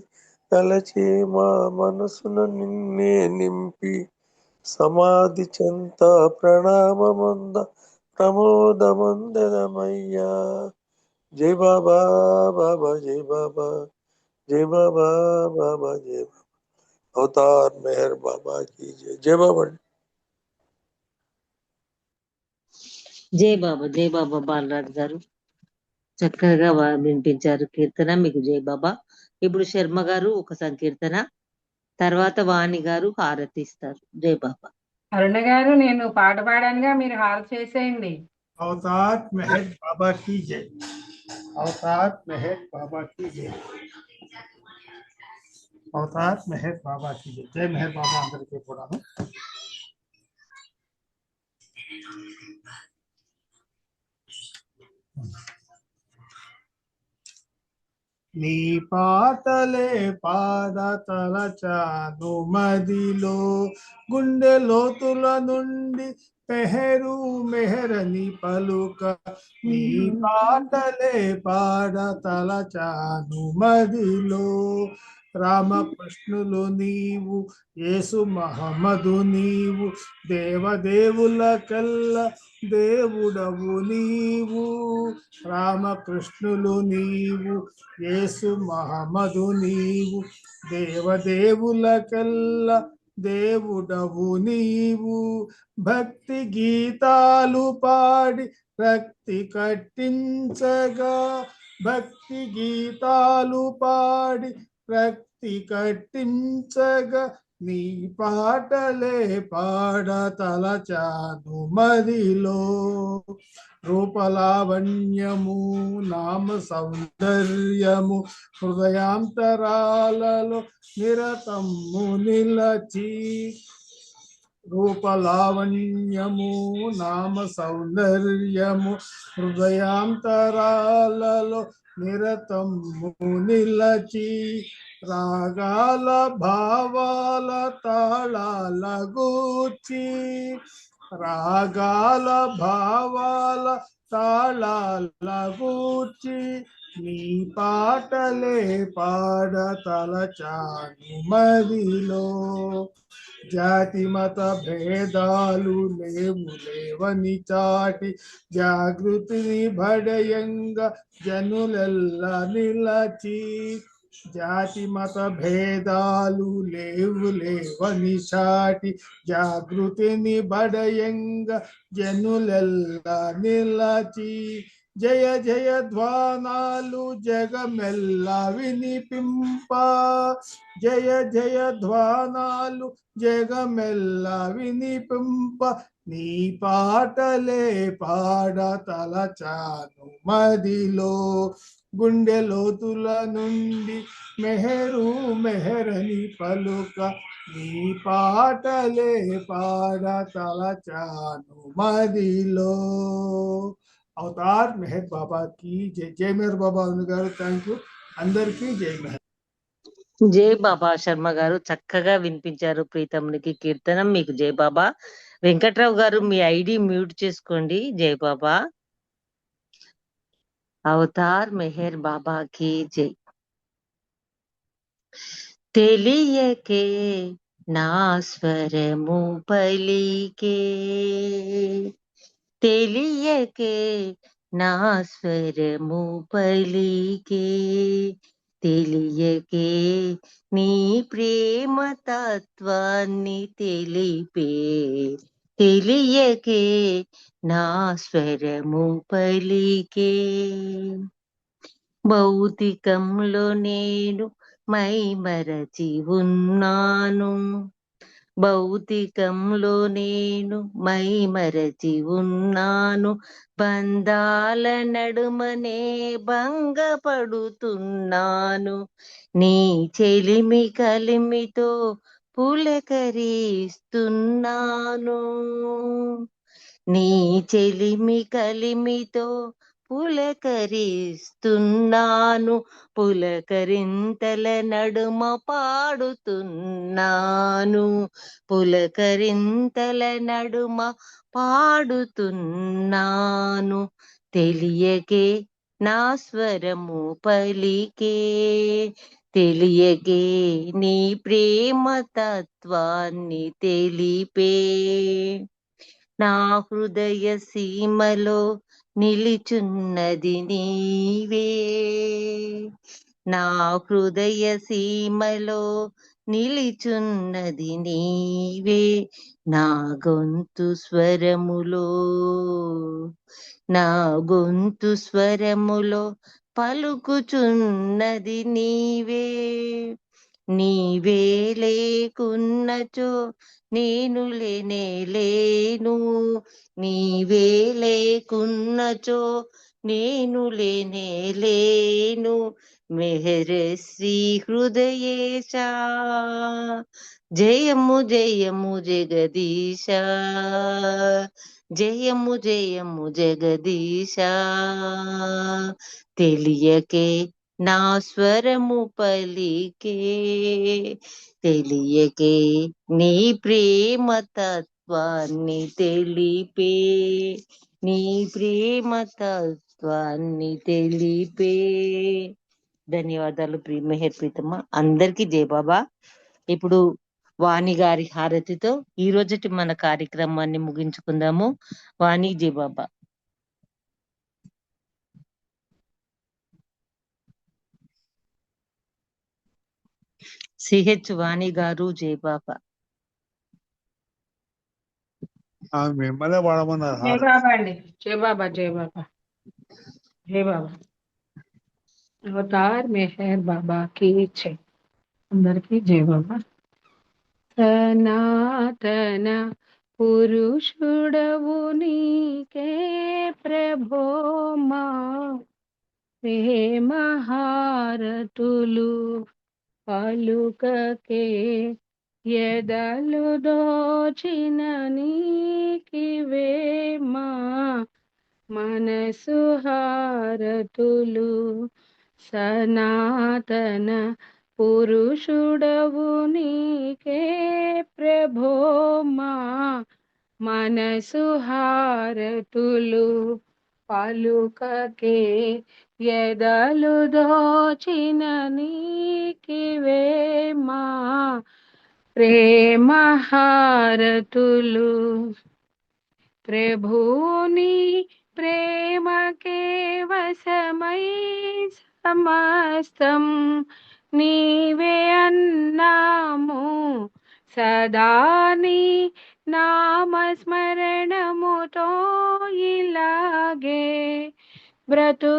Speaker 9: తలచి మా మనసున నిన్నే నింపి సమాధి చెంత ప్రమోదమందెదమయ్యా. జై బాబా బాబా జై బాబా జై బాబా బాబా జై బాబా. अवतार मेहर बाबा की जय जय बाबा
Speaker 1: జై బాబా బాలరాజు గారు చక్కగా వినిపించారు కీర్తన. మీకు జై బాబా. ఇప్పుడు శర్మ గారు ఒక సంకీర్తన, తర్వాత వాణి గారు హారతి ఇస్తారు. జై బాబా.
Speaker 12: అరుణ గారు నేను పాట పాడానుగా, మీరు హారతి చేసేయండి.
Speaker 2: अवतार मेहर बाबा की जय। अवतार मेहर बाबा की जय। अवतार मेहर बाबा की जय। जय मेहर बाबा అందరికీ కూడాను. నీ పాటలే పాద తలచాను మదిలో, గుండె లోతుల నుండి మెహరు మెహరని పలుక. నీ పాటలే పాడ తలచాను మదిలో, రామకృష్ణులు నీవు, యేసు మహమ్మదు నీవు, దేవదేవులకల్లా దేవుడవు నీవు. రామకృష్ణులు నీవు, యేసు మహమ్మదు నీవు, దేవదేవులకల్లా దేవుడవు నీవు. భక్తి గీతాలు పాడి రక్తి కట్టించగా, భక్తి గీతాలు పాడి రక్తి కట్టించగా, నీ పాటలే పాడ తలచాను మదిలో. రూపలావణ్యము నామ సౌందర్యము హృదయాంతరాలలో నిరతము నిలచి. రూపలావణ్యము నామ సౌందర్యము హృదయాంతరాలలో నిరతము నిలచి. రాగాల భావాల తాళాల గూర్చి, రాగాల భావాల తాళాల గూర్చి, నీ పాటలే పాడ తలచాను మదిలో. జాతి మత భేదాలు లేవని చాటి, జాగృతిని భడయంగా జనులెల్లా నిలచి. జాతి మత భేదాలు లేవని చాటి, జాగృతిని బడయంగా జనులెల్లా నిలచి. జయ జయ ధ్వానాలు జగమెల్లా వినిపింప, జయ జయ ధ్వానాలు జగమెల్లా వినిపింప, నీ పాటలే పాడ తలచాను మదిలో. గుండె లోతుల నుండి మెహరు మెహరని పలుక, నీ పాటలే పాడ తలచాను మదిలో. అవతార్ మెహర్ బాబా की जय। जय मेहर బాబా గారు, థ్యాంక్ యూ. అందరికీ జై మెహర్.
Speaker 1: జై బాబా. శర్మ గారు చక్కగా వినిపించారు ప్రీతమునికి కీర్తనం. మీకు జై బాబా. వెంకట్రావు గారు మీ ఐడి మ్యూట్ చేసుకోండి. జై బాబా. అవతార్ మెహర్ బాబాకి జై. తెలియకే నా స్వరము పలికే, తెలియకే నా స్వరము పలికే, తెలియకే నీ ప్రేమ తత్వాన్ని తెలిపే, తెలియకే నా స్వరము పలికే. భౌతికంలో నేను మై మరచి ఉన్నాను, భౌతికంలో నేను మై మరచి ఉన్నాను, బంధాల నడుమనే భంగపడుతున్నాను. నీ చెలిమి కలిమితో పులకరిస్తున్నాను, నీ చెలిమి కలిమితో పులకరిస్తున్నాను, పులకరింతల నడుమ పాడుతున్నాను, పులకరింతల నడుమ పాడుతున్నాను. తెలియకే నా స్వరము పలికే, తెలియకే నీ ప్రేమ తత్వాన్ని తెలిపే. నా హృదయ సీమలో నిలిచున్నది నీవే, నా హృదయ సీమలో నిలిచున్నది నీవే నా గొంతు స్వరములో, నా గొంతు స్వరములో పలుకుచున్నది నీవే. నీవే లేకున్నచో నేను లేనే లేను, నీవే లేకున్నచో నేను లేనే లేను. మెహరశ్రీ హృదయేశ, జయము జయము జగదీశ, జయము జయము జగదీశ. తెలియకే నా స్వరము పలికే, తెలియకే నీ ప్రేమ తత్వాన్ని తెలిపే, నీ ప్రేమ తత్వాన్ని తెలిపే. ధన్యవాదాలు మెహర్ ప్రీతమ్మ. అందరికీ జై బాబా. ఇప్పుడు వాణి గారి హారతితో ఈ రోజుటి మన కార్యక్రమాన్ని ముగించుకుందాము. వాణి జై బాబా. సిహెచ్ వాణి గారు జై బాబా.
Speaker 9: మిమ్మల్నే వాడమన్నారు
Speaker 12: జై
Speaker 9: హారతి.
Speaker 12: బాబా అండి. జై బాబా, జై బాబా, జై బాబా. అవతార్ మెహర్ బాబా की जय. అందరికీ జై బాబా. సనాతన పురుషుడవు నీకే ప్రభో మా ప్రేమ హారతులు పలుకకే, ఎదలు దోచిన నీకివే మా మనసు హారతులు. సనాతన పురుషుడవు నీకే ప్రభో మా మనసు హారతులు పలుకకే, ఎదలు దోచిన నీకివే మా ప్రేమ హారతులు. ప్రభుని ప్రేమకే వశమై సమస్తం నీవే అన్నాము, సదా నీ నామస్మరణముతో ఇలాగే బ్రతుకుచున్నాము.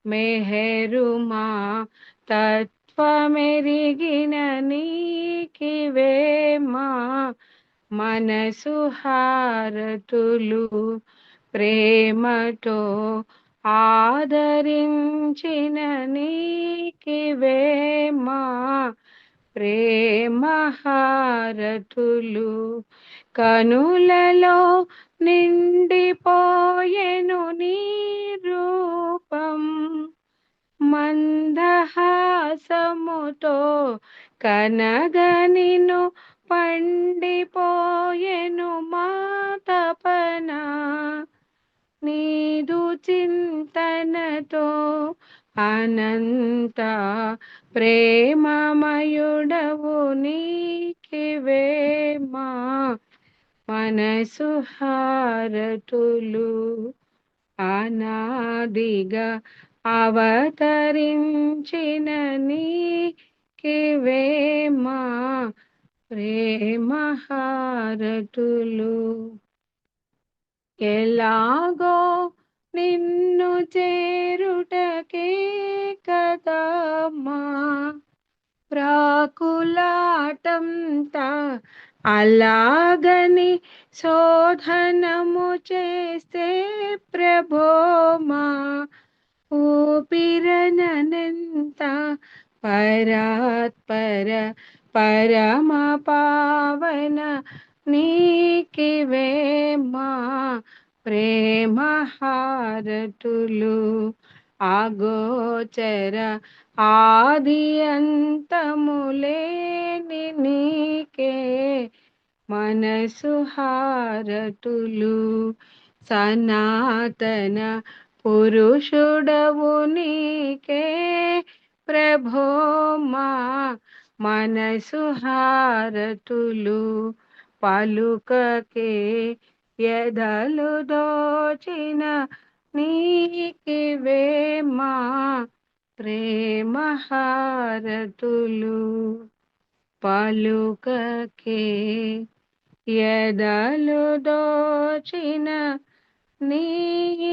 Speaker 12: మెహరుమా తత్వమెరిగిన నీకివే మా మనసు హారతులు. ప్రేమతో ఆదరించిన నీకివే మా ప్రేమ హారతులు. కనులలో నిండిపోయెను నీ రూపం, మందహాసముతో కనగనిను పండిపోయెను మా తపన. నీదు చింతనతో అనంత ప్రేమమయుడవు నీకివే మా మనసు హారతులు. అనాదిగా అవతరించిన నీకివే మా ప్రేమ హారతులు. ఎలాగో నిన్ను చేరుటకే కదమ్మా ప్రాకులాటంతా, అలాగని శోధనము చేస్తే ప్రభో మా ఊపిరనంత పరాత్పర పరమ పావన నీకివే మా ప్రేమ హారతులు. అగోచర ఆది అంతములేని నీకే మనసు హారతులు. సనాతన పురుషుడవు నీకే ప్రభో మా మనసు హారతులు పలుకకే, ఎదలు దోచిన నీకివే మా
Speaker 5: ప్రేమ హారతులు పలుకకే ఎదలు దోచిన నీకివేమా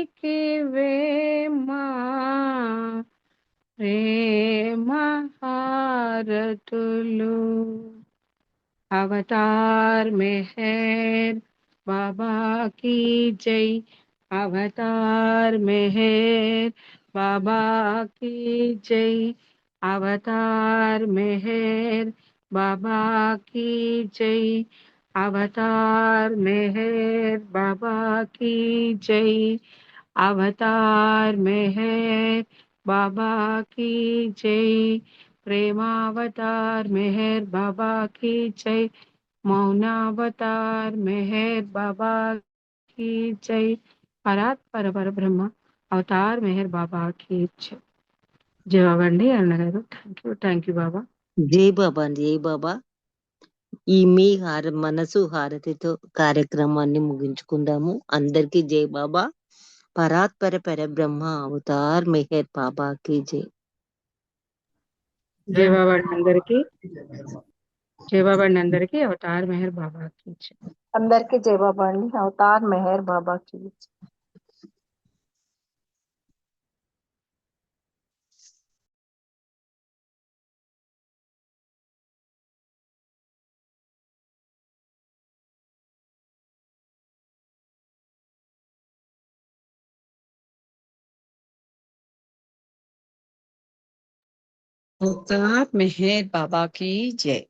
Speaker 5: ప్రేమ హారతులు अवतार मेहर बाबा की जय अवतार मेहर बाबा की जय अवतार मेहर बाबा की जय अवतार मेहर बाबा की जय अवतार मेहर बाबा की जय प्रेमावतार मेहर बाबा की जय मौनावतार मेहर बाबा की जय పరాత్పర పరబ్రహ్మ అవతార్ మెహర్ బాబా की जय జవాబండి అన్న గారు థ్యాంక్ యూ బాబా
Speaker 1: జై బాబా జై బాబా. ఈ మీ మనసు హారతితో కార్యక్రమాన్ని ముగించుకుందాము. అందరికీ జై బాబా. పరాత్పర పరబ్రహ్మ అవతార్ మెహర్ బాబాకి జై.
Speaker 5: జై బాబా అందరికి
Speaker 2: జై మెహర్
Speaker 5: జై బాబా అందరికి అవతార్ మెహర్ బాబా की जय
Speaker 7: అందరికీ జై బాబా అండి. అవతార్ మెహర్ బాబాకి
Speaker 5: అవతార్ మెహర్ బాబా की जय